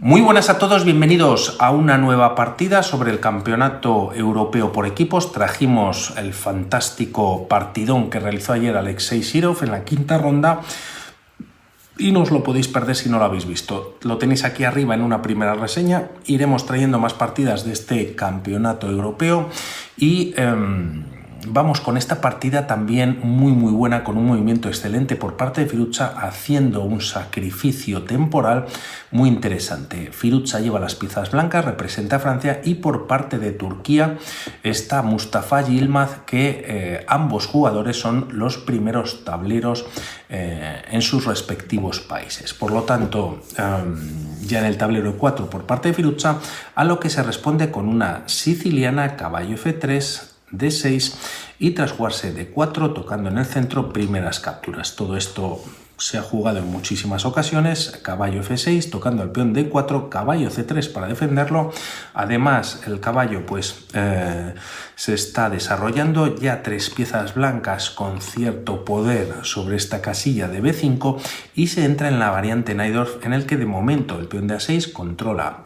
Muy buenas a todos, bienvenidos a una nueva partida sobre el Campeonato Europeo por Equipos. Trajimos el fantástico partidón que realizó ayer Alexei Sirov en la quinta ronda y no os lo podéis perder si no lo habéis visto. Lo tenéis aquí arriba en una primera reseña. Iremos trayendo más partidas de este Campeonato Europeo y vamos con esta partida también muy buena, con un movimiento excelente por parte de Firuza, haciendo un sacrificio temporal muy interesante. Firuza lleva las piezas blancas, representa a Francia, y por parte de Turquía está Mustafa Yilmaz, que ambos jugadores son los primeros tableros en sus respectivos países. Por lo tanto, ya en el tablero E4 por parte de Firuza, a lo que se responde con una siciliana, caballo F3, D6 y tras jugarse D4 tocando en el centro primeras capturas. Todo esto se ha jugado en muchísimas ocasiones. Caballo F6 tocando el peón D4, caballo C3 para defenderlo. Además el caballo se está desarrollando ya tres piezas blancas con cierto poder sobre esta casilla de B5 y se entra en la variante Najdorf, en el que de momento el peón de A6 controla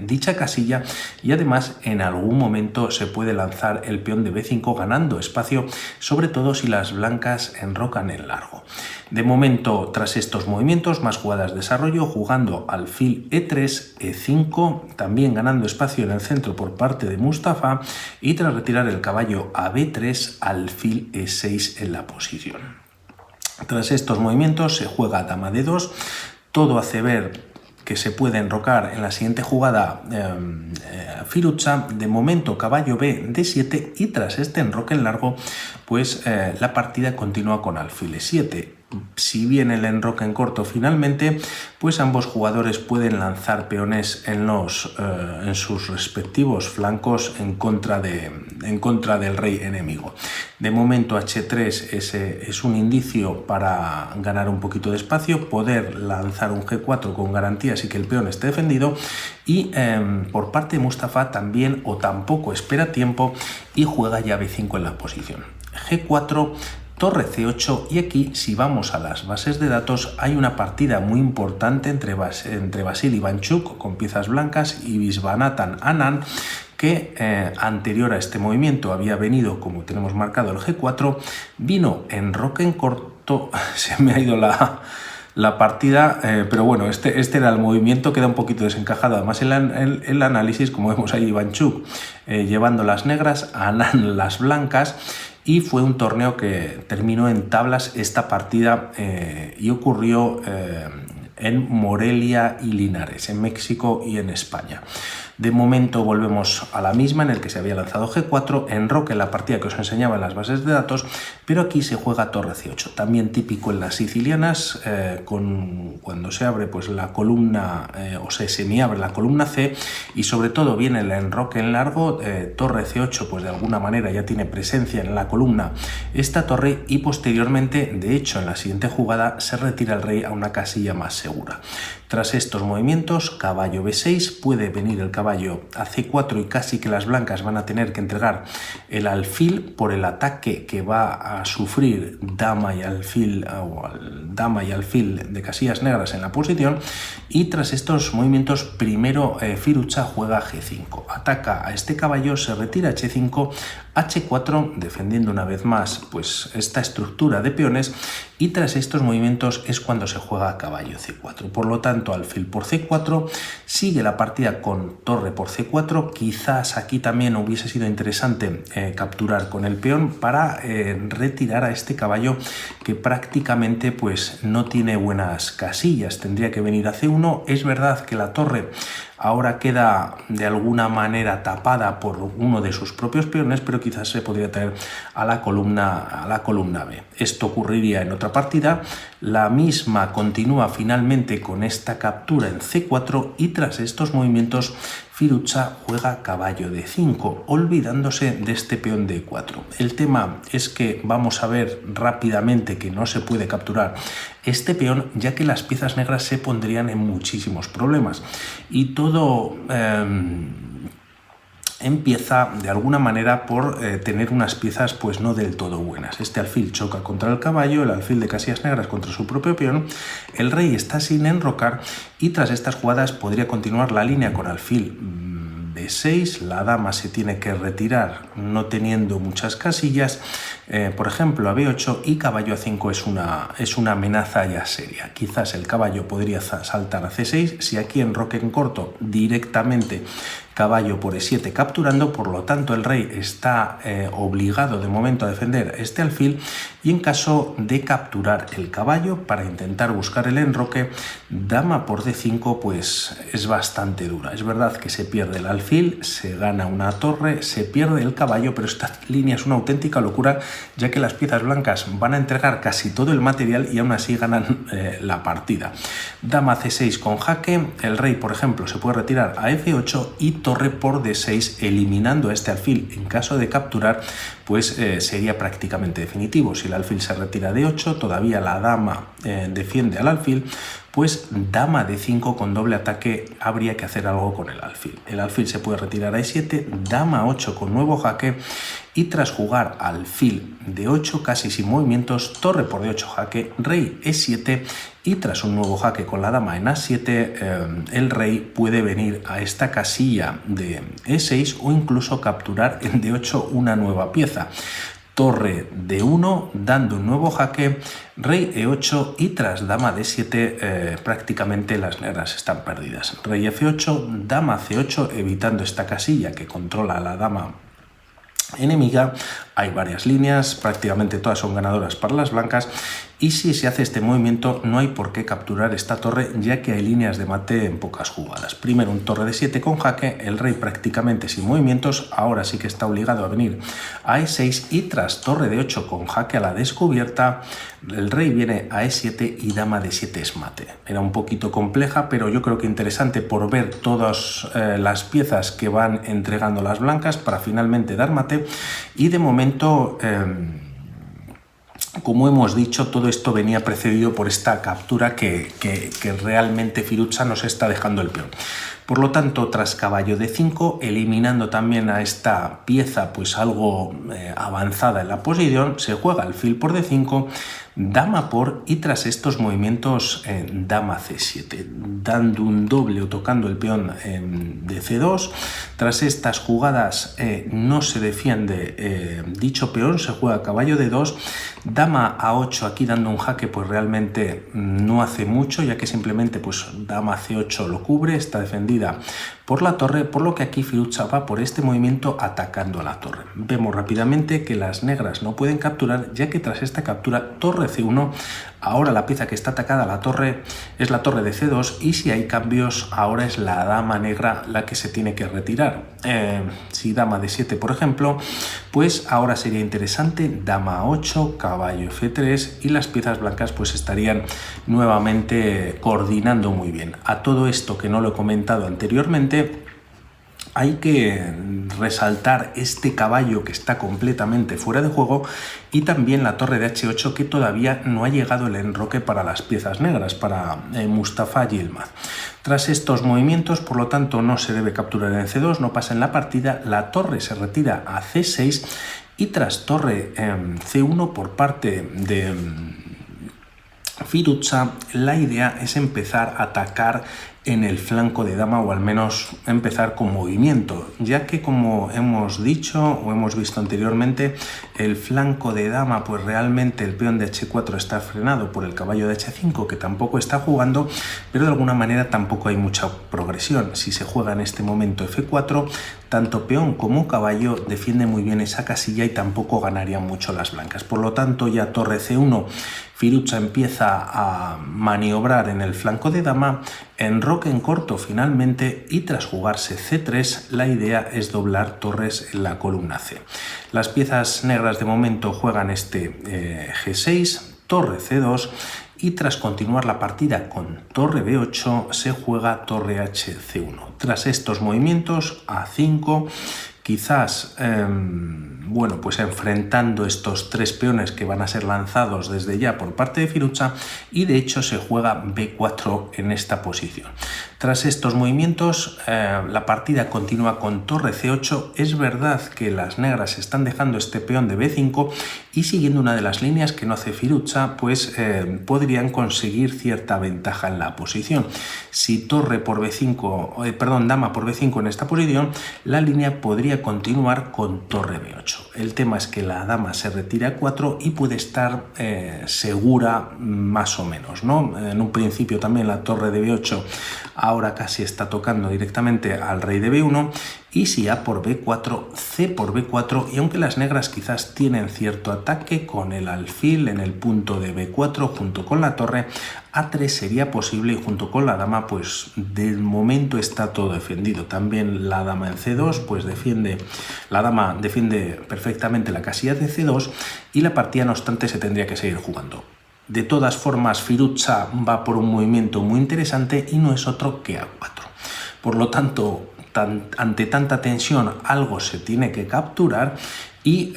dicha casilla y además en algún momento se puede lanzar el peón de B5 ganando espacio, sobre todo si las blancas enrocan en largo. De momento, tras estos movimientos, más jugadas de desarrollo, jugando alfil E3, E5, también ganando espacio en el centro por parte de Mustafa, y tras retirar el caballo a B3, alfil E6 en la posición. Tras estos movimientos se juega dama D2, todo hace ver que se puede enrocar en la siguiente jugada Firuza. De momento caballo B D7 y tras este enroque en largo pues la partida continúa con alfil E7. Si bien el enroque en corto finalmente, pues ambos jugadores pueden lanzar peones en sus respectivos flancos en contra del rey enemigo. De momento H3 es un indicio para ganar un poquito de espacio, poder lanzar un G4 con garantías y que el peón esté defendido, y por parte de Mustafa también o tampoco espera tiempo y juega ya B5 en la posición. G4, torre C8, y aquí si vamos a las bases de datos hay una partida muy importante entre Vasily Ivanchuk con piezas blancas y Viswanathan Anand, que anterior a este movimiento había venido, como tenemos marcado, el G4, vino enroque en corto, se me ha ido la partida, pero bueno, este era el movimiento, queda un poquito desencajado. Además el análisis, como vemos ahí, Ivanchuk llevando las negras, Anand las blancas, y fue un torneo que terminó en tablas esta partida y ocurrió en Morelia y Linares, en México y en España. De momento volvemos a la misma, en el que se había lanzado G4, enroque en la partida que os enseñaba en las bases de datos, pero aquí se juega torre C8, también típico en las sicilianas, cuando se abre pues la columna o se semiabre la columna C, y sobre todo viene el enroque en largo. Torre C8 pues de alguna manera ya tiene presencia en la columna esta torre, y posteriormente, de hecho en la siguiente jugada, se retira el rey a una casilla más segura. Tras estos movimientos, caballo B6, puede venir el caballo a C4 y casi que las blancas van a tener que entregar el alfil por el ataque que va a sufrir dama y alfil de casillas negras en la posición. Y tras estos movimientos, primero Firuza juega G5, ataca a este caballo, se retira H5, H4, defendiendo una vez más pues esta estructura de peones, y tras estos movimientos es cuando se juega caballo C4. Por lo tanto, alfil por C4, sigue la partida con torre por C4. Quizás aquí también hubiese sido interesante capturar con el peón para retirar a este caballo, que prácticamente pues no tiene buenas casillas. Tendría que venir a C1. Es verdad que la torre ahora queda de alguna manera tapada por uno de sus propios peones, pero quizás se podría traer a la columna B. Esto ocurriría en otra partida. La misma continúa finalmente con esta captura en C4, y tras estos movimientos Firuza juega caballo D5, olvidándose de este peón D4. El tema es que vamos a ver rápidamente que no se puede capturar este peón, ya que las piezas negras se pondrían en muchísimos problemas, y todo empieza de alguna manera por tener unas piezas pues no del todo buenas. Este alfil choca contra el caballo, el alfil de casillas negras contra su propio peón, el rey está sin enrocar y tras estas jugadas podría continuar la línea con alfil B6, la dama se tiene que retirar no teniendo muchas casillas, por ejemplo a B8 y caballo A5 es una amenaza ya seria. Quizás el caballo podría saltar a C6, si aquí enroque en corto directamente caballo por E7 capturando, por lo tanto el rey está obligado de momento a defender este alfil y en caso de capturar el caballo para intentar buscar el enroque, dama por D5 pues es bastante dura. Es verdad que se pierde el alfil, se gana una torre, se pierde el caballo, pero esta línea es una auténtica locura ya que las piezas blancas van a entregar casi todo el material y aún así ganan la partida. Dama C6 con jaque, el rey por ejemplo se puede retirar a F8 y torre por D6 eliminando este alfil. En caso de capturar pues sería prácticamente definitivo. Si el alfil se retira a D8 todavía la dama defiende al alfil, pues dama D5 con doble ataque habría que hacer algo con el alfil. El alfil se puede retirar a E7, dama 8 con nuevo jaque y tras jugar alfil D8 casi sin movimientos, torre por D8 jaque, rey E7 y tras un nuevo jaque con la dama en A7 el rey puede venir a esta casilla de E6 o incluso capturar en D8 una nueva pieza. Torre D1 dando un nuevo jaque, rey E8 y tras dama D7 prácticamente las negras están perdidas. Rey F8, dama C8 evitando esta casilla que controla a la dama enemiga. Hay varias líneas, prácticamente todas son ganadoras para las blancas y si se hace este movimiento no hay por qué capturar esta torre ya que hay líneas de mate en pocas jugadas. Primero un torre de 7 con jaque, el rey prácticamente sin movimientos, ahora sí que está obligado a venir a E6 y tras torre de 8 con jaque a la descubierta, el rey viene a E7 y dama de 7 es mate. Era un poquito compleja pero yo creo que interesante por ver todas las piezas que van entregando las blancas para finalmente dar mate y de momento como hemos dicho, todo esto venía precedido por esta captura que realmente Firuza nos está dejando el peón. Por lo tanto, tras caballo D5, eliminando también a esta pieza pues algo avanzada en la posición, se juega alfil por D5, dama por y tras estos movimientos dama C7, dando un doble o tocando el peón de C2. Tras estas jugadas no se defiende dicho peón, se juega caballo D2, dama A8 aquí dando un jaque pues realmente no hace mucho ya que simplemente pues dama C8 lo cubre, está defendida por la torre, por lo que aquí Firuza va por este movimiento atacando a la torre. Vemos rápidamente que las negras no pueden capturar ya que tras esta captura torre C1, ahora la pieza que está atacada a la torre es la torre de C2 y si hay cambios ahora es la dama negra la que se tiene que retirar. Si dama D7 por ejemplo, pues ahora sería interesante dama A8, caballo F3 y las piezas blancas pues estarían nuevamente coordinando muy bien. A todo esto que no lo he comentado anteriormente, hay que resaltar este caballo que está completamente fuera de juego y también la torre de H8 que todavía no ha llegado el enroque para las piezas negras, para Mustafa Yilmaz. Tras estos movimientos, por lo tanto, no se debe capturar en C2, no pasa en la partida, la torre se retira a C6 y tras torre C1 por parte de Firuza, la idea es empezar a atacar en el flanco de dama o al menos empezar con movimiento, ya que como hemos dicho o hemos visto anteriormente, el flanco de dama pues realmente el peón de H4 está frenado por el caballo de H5 que tampoco está jugando, pero de alguna manera tampoco hay mucha progresión. Si se juega en este momento F4, tanto peón como caballo defiende muy bien esa casilla y tampoco ganarían mucho las blancas. Por lo tanto ya torre C1, Firuza empieza a maniobrar en el flanco de dama, enroque en corto finalmente y tras jugarse C3 la idea es doblar torres en la columna C. Las piezas negras de momento juegan este G6, torre C2 y tras continuar la partida con torre B8 se juega torre HC1. Tras estos movimientos A5, quizás bueno, pues enfrentando estos 3 peones que van a ser lanzados desde ya por parte de Firuza, y de hecho se juega B4 en esta posición. Tras estos movimientos la partida continúa con torre C8. Es verdad que las negras están dejando este peón de B5 y siguiendo una de las líneas que no hace Firuza, pues podrían conseguir cierta ventaja en la posición. Si torre por B5, dama por B5 en esta posición, la línea podría continuar con torre B8. El tema es que la dama se retira a 4 y puede estar segura más o menos, ¿no? En un principio también la torre de B8 ahora casi está tocando directamente al rey de B1, y si A por B4, C por B4, y aunque las negras quizás tienen cierto ataque con el alfil en el punto de B4 junto con la torre, A3 sería posible, y junto con la dama pues de momento está todo defendido. También la dama en C2 pues la dama defiende perfectamente la casilla de C2, y la partida no obstante se tendría que seguir jugando. De todas formas, Firuza va por un movimiento muy interesante y no es otro que A4. Por lo tanto, ante tanta tensión algo se tiene que capturar, y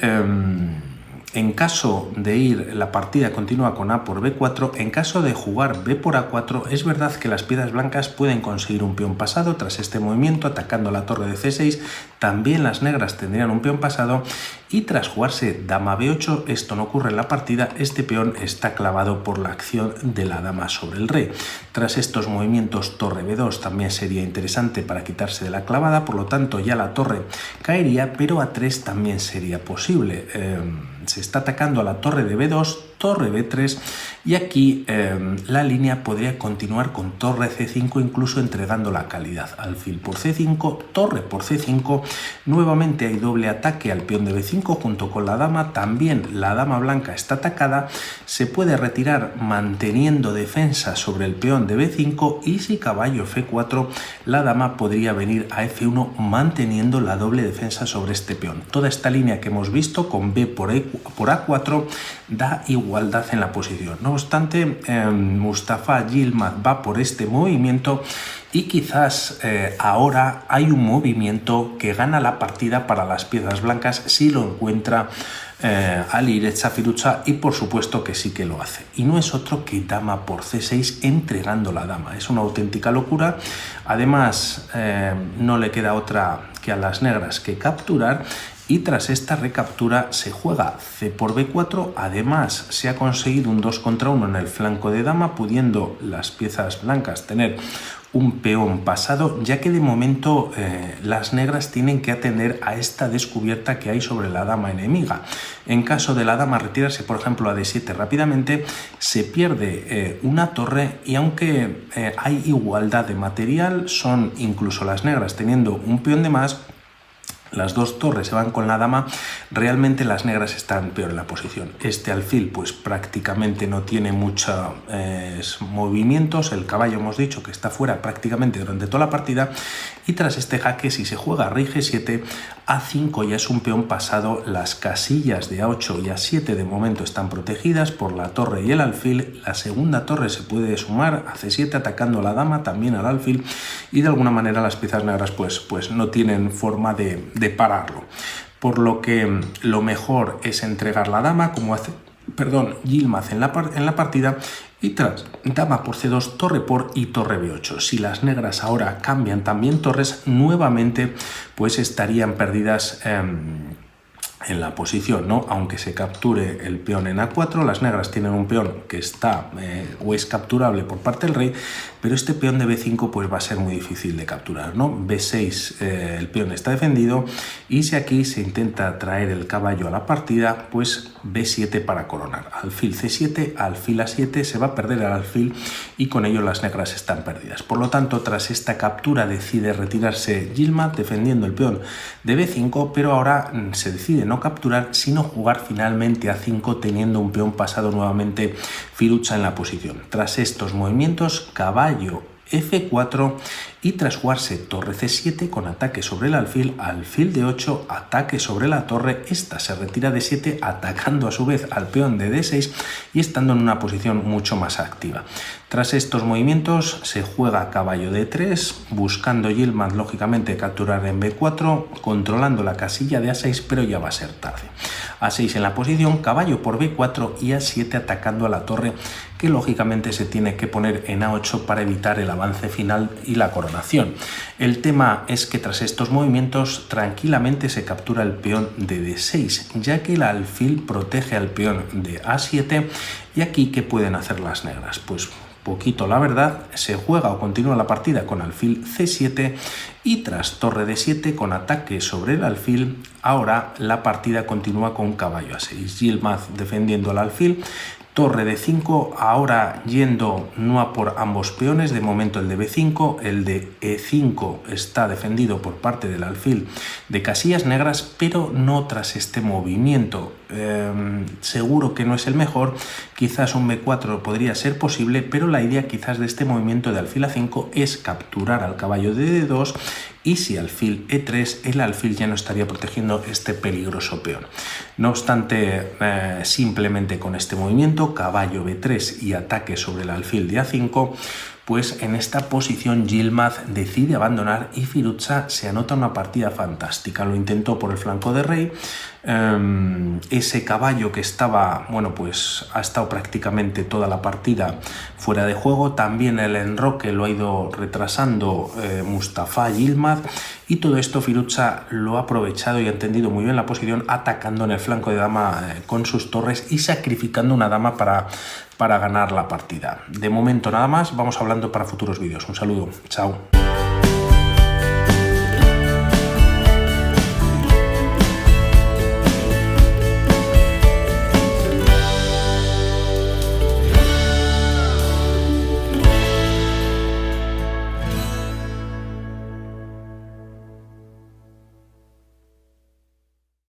en caso de ir la partida continúa con A por B4, en caso de jugar B por A4, es verdad que las piezas blancas pueden conseguir un peón pasado tras este movimiento atacando la torre de C6, también las negras tendrían un peón pasado, y tras jugarse dama B8, esto no ocurre en la partida, este peón está clavado por la acción de la dama sobre el rey. Tras estos movimientos torre B2 también sería interesante para quitarse de la clavada, por lo tanto ya la torre caería, pero A3 también sería posible. Se está atacando a la torre de B2, torre B3, y aquí la línea podría continuar con torre C5, incluso entregando la calidad. Alfil por C5, torre por C5, nuevamente hay doble ataque al peón de B5 junto con la dama, también la dama blanca está atacada, se puede retirar manteniendo defensa sobre el peón de B5, y si caballo F4, la dama podría venir a F1 manteniendo la doble defensa sobre este peón. Toda esta línea que hemos visto con B por A4 da igualdad en la posición. No obstante, Mustafa Yilmaz va por este movimiento, y quizás ahora hay un movimiento que gana la partida para las piezas blancas si lo encuentra Alireza Firuza, y por supuesto que sí que lo hace, y no es otro que dama por C6 entregando la dama. Es una auténtica locura. Además no le queda otra que a las negras que capturar, y tras esta recaptura se juega C por B4. Además se ha conseguido un 2 contra 1 en el flanco de dama, pudiendo las piezas blancas tener un peón pasado, ya que de momento las negras tienen que atender a esta descubierta que hay sobre la dama enemiga. En caso de la dama retirarse, por ejemplo, a D7 rápidamente, se pierde una torre, y aunque hay igualdad de material, son incluso las negras teniendo un peón de más, las dos torres se van con la dama, realmente las negras están peor en la posición. Este alfil pues prácticamente no tiene muchos movimientos, el caballo hemos dicho que está fuera prácticamente durante toda la partida, y tras este jaque, si se juega rey G7, A5 ya es un peón pasado, las casillas de A8 y A7 de momento están protegidas por la torre y el alfil, la segunda torre se puede sumar a C7 atacando a la dama, también al alfil, y de alguna manera las piezas negras pues no tienen forma de pararlo, por lo que lo mejor es entregar la dama como hace Yilmaz en la partida, y tras dama por C2, torre por y torre B8. Si las negras ahora cambian también torres, nuevamente pues estarían perdidas en la posición, ¿no? Aunque se capture el peón en A4, las negras tienen un peón que está o es capturable por parte del rey, pero este peón de B5 pues va a ser muy difícil de capturar, ¿no? B6 el peón está defendido, y si aquí se intenta traer el caballo a la partida, pues B7 para coronar. Alfil C7, alfil A7, se va a perder el alfil, y con ello las negras están perdidas. Por lo tanto, tras esta captura decide retirarse Yilmaz defendiendo el peón de B5, pero ahora se decide no capturar, sino jugar finalmente A5 teniendo un peón pasado nuevamente Firuza en la posición. Tras estos movimientos, caballo F4, y tras jugarse torre C7 con ataque sobre el alfil, alfil D8, ataque sobre la torre, esta se retira D7 atacando a su vez al peón de D6 y estando en una posición mucho más activa. Tras estos movimientos se juega caballo D3, buscando Yilmaz lógicamente capturar en B4, controlando la casilla de A6, pero ya va a ser tarde. A6 en la posición, caballo por B4 y A7 atacando a la torre, que lógicamente se tiene que poner en A8 para evitar el avance final y la coronación. El tema es que tras estos movimientos tranquilamente se captura el peón de D6, ya que el alfil protege al peón de A7. Y aquí, ¿qué pueden hacer las negras? Pues poquito, la verdad. Se juega o continúa la partida con alfil C7 y tras torre D7 con ataque sobre el alfil, ahora la partida continúa con caballo A6. Yilmaz defendiendo al alfil, torre D5, ahora yendo no a por ambos peones, de momento el de B5, el de E5 está defendido por parte del alfil de casillas negras, pero no tras este movimiento. Seguro que no es el mejor, quizás un B4 podría ser posible, pero la idea quizás de este movimiento de alfil A5 es capturar al caballo de D2 y si alfil E3, el alfil ya no estaría protegiendo este peligroso peón. No obstante, simplemente con este movimiento, caballo B3 y ataque sobre el alfil de A5, pues en esta posición Yilmaz decide abandonar y Firouzja se anota una partida fantástica. Lo intentó por el flanco de rey, ese caballo que estaba, bueno, pues ha estado prácticamente toda la partida fuera de juego, también el enroque lo ha ido retrasando Mustafa Yilmaz, y todo esto Firouzja lo ha aprovechado y ha entendido muy bien la posición, atacando en el flanco de dama con sus torres y sacrificando una dama para ganar la partida. De momento nada más, vamos hablando para futuros vídeos. Un saludo, chao.